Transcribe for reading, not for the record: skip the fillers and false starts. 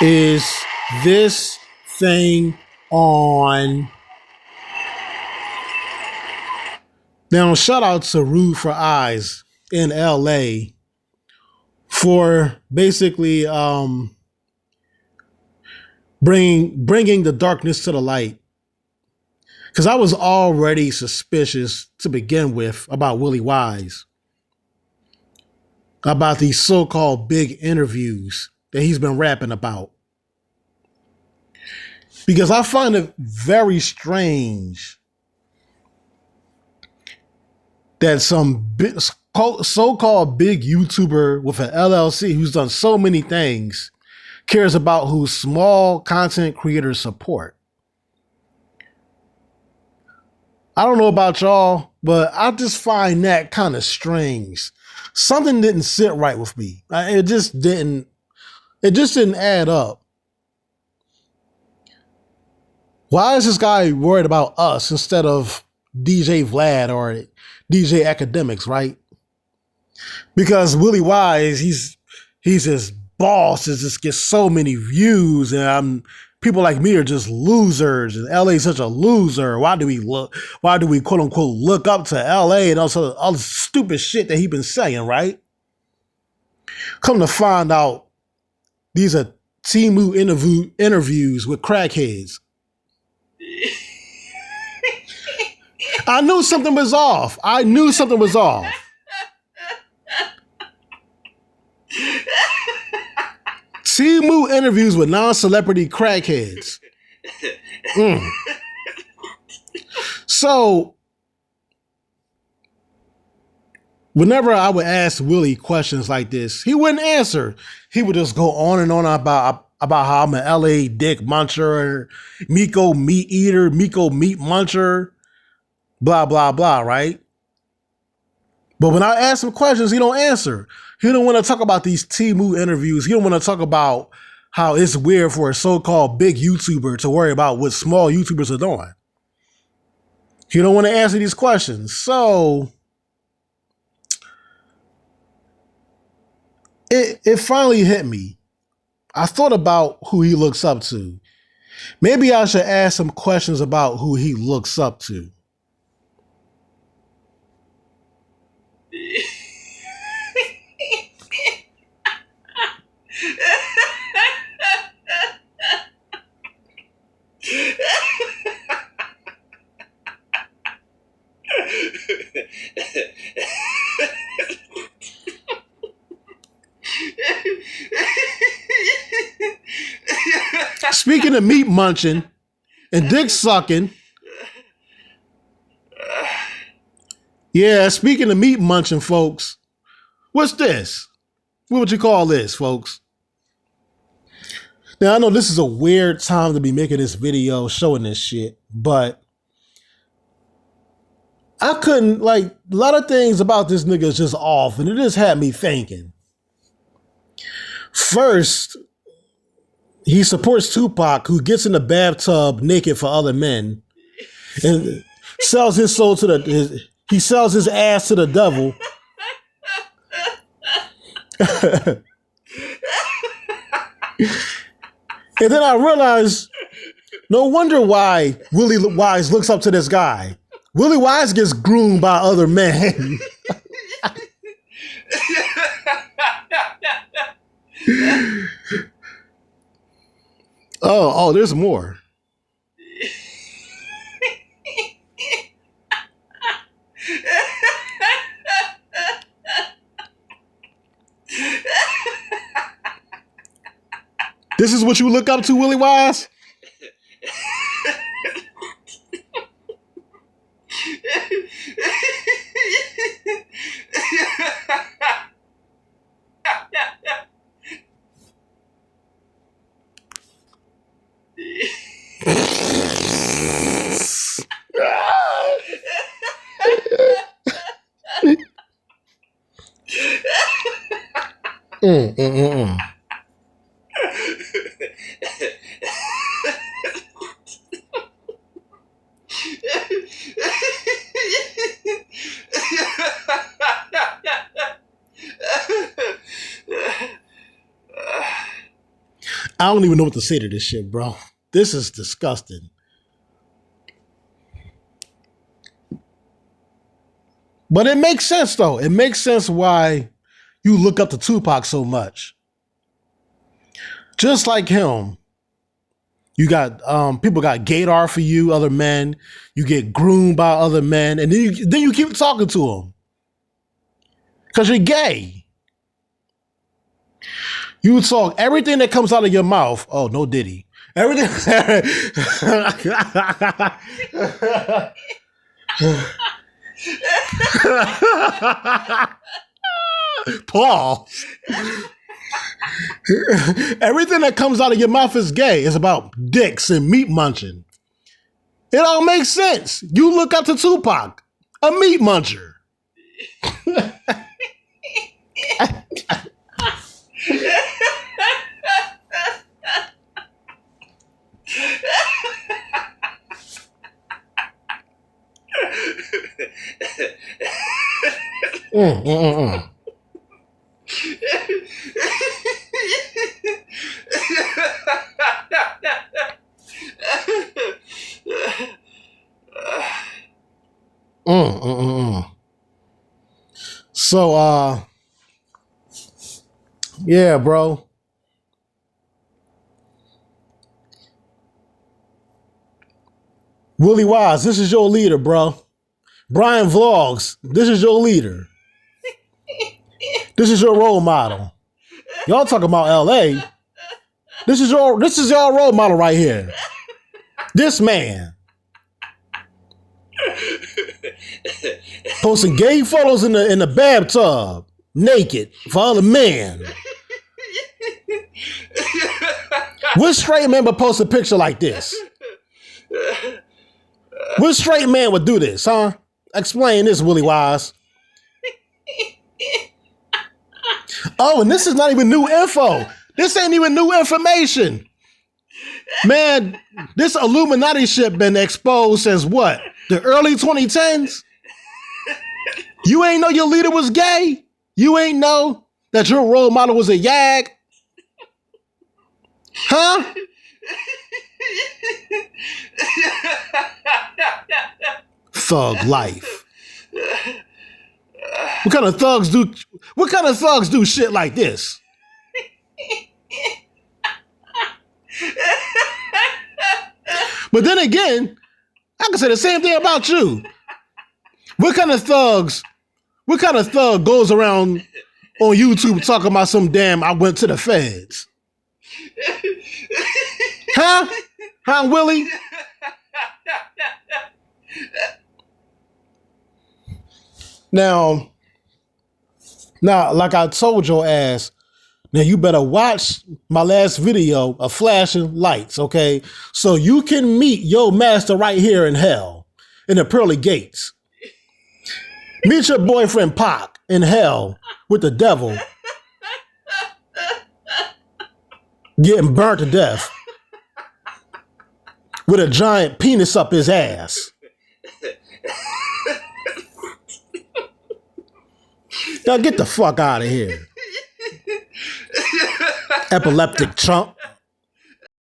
is this thing on. Now, shout out to Rude for Eyes in LA for basically bringing the darkness to the light. Because I was already suspicious to begin with about Willie Wise, about these so-called big interviews that he's been rapping about. Because I find it very strange that some so-called big YouTuber with an LLC who's done so many things cares about who small content creators support. I don't know about y'all, but I just find that kind of strange. Something didn't sit right with me. It just didn't add up. Why is this guy worried about us instead of DJ Vlad or DJ Academics, right? Because Willie Wise, he's his boss, just gets so many views, and people like me are just losers, and LA's such a loser. Why do we quote unquote look up to LA and also all the stupid shit that he been saying, right? Come to find out, these are Temu interviews with crackheads. I knew something was off. Temu interviews with non-celebrity crackheads. So, whenever I would ask Willie questions like this, he wouldn't answer. He would just go on and on about how I'm an LA dick muncher, Miko meat eater, Miko meat muncher, blah, blah, blah, right? But when I ask him questions, he don't answer. He don't want to talk about these Temu interviews. He don't want to talk about how it's weird for a so-called big YouTuber to worry about what small YouTubers are doing. He don't want to answer these questions. So it finally hit me. I thought about who he looks up to. Maybe I should ask some questions about who he looks up to. Speaking of meat munching and dick sucking, yeah, speaking of meat munching, folks, what's this? What would you call this, folks? Now, I know this is a weird time to be making this video showing this shit, but I couldn't, like, a lot of things about this nigga is just off, and it just had me thinking. First, he supports Tupac, who gets in the bathtub naked for other men and sells his soul to he sells his ass to the devil. And then I realized, no wonder why Willie Wise looks up to this guy. Willie Wise gets groomed by other men. Oh, there's more. This is what you look up to, Willie Wise? I don't even know what to say to this shit, bro. This is disgusting. But it makes sense, though. It makes sense why you look up to Tupac so much. Just like him, you got people got gaydar for you, other men. You get groomed by other men, and then you keep talking to them because you're gay. You talk everything that comes out of your mouth. Oh, no Diddy. Everything. Paul. Everything that comes out of your mouth is gay. It's about dicks and meat munching. It all makes sense. You look up to Tupac, a meat muncher. So, yeah, bro. Willie Wise, this is your leader, bro. Brian Vlogs, this is your leader. This is your role model. Y'all talking about LA. This is your role model right here. This man. Posting gay photos in the bathtub, naked, for other men. What straight man would post a picture like this? What straight man would do this, huh? Explain this, Willie Wise. Oh, and this is not even new info. This ain't even new information. Man, this Illuminati shit been exposed since what? The early 2010s? You ain't know your leader was gay? You ain't know that your role model was a yag? Huh? Thug life. What kind of thugs do shit like this? But then again, I can say the same thing about you. What kind of thug goes around on YouTube talking about some damn I went to the feds? Huh? Huh, Willie? Now, like I told your ass, now you better watch my last video of flashing lights, okay? So you can meet your master right here in hell, in the pearly gates. Meet your boyfriend Pac in hell with the devil, getting burnt to death with a giant penis up his ass. Now get the fuck out of here. Epileptic chump.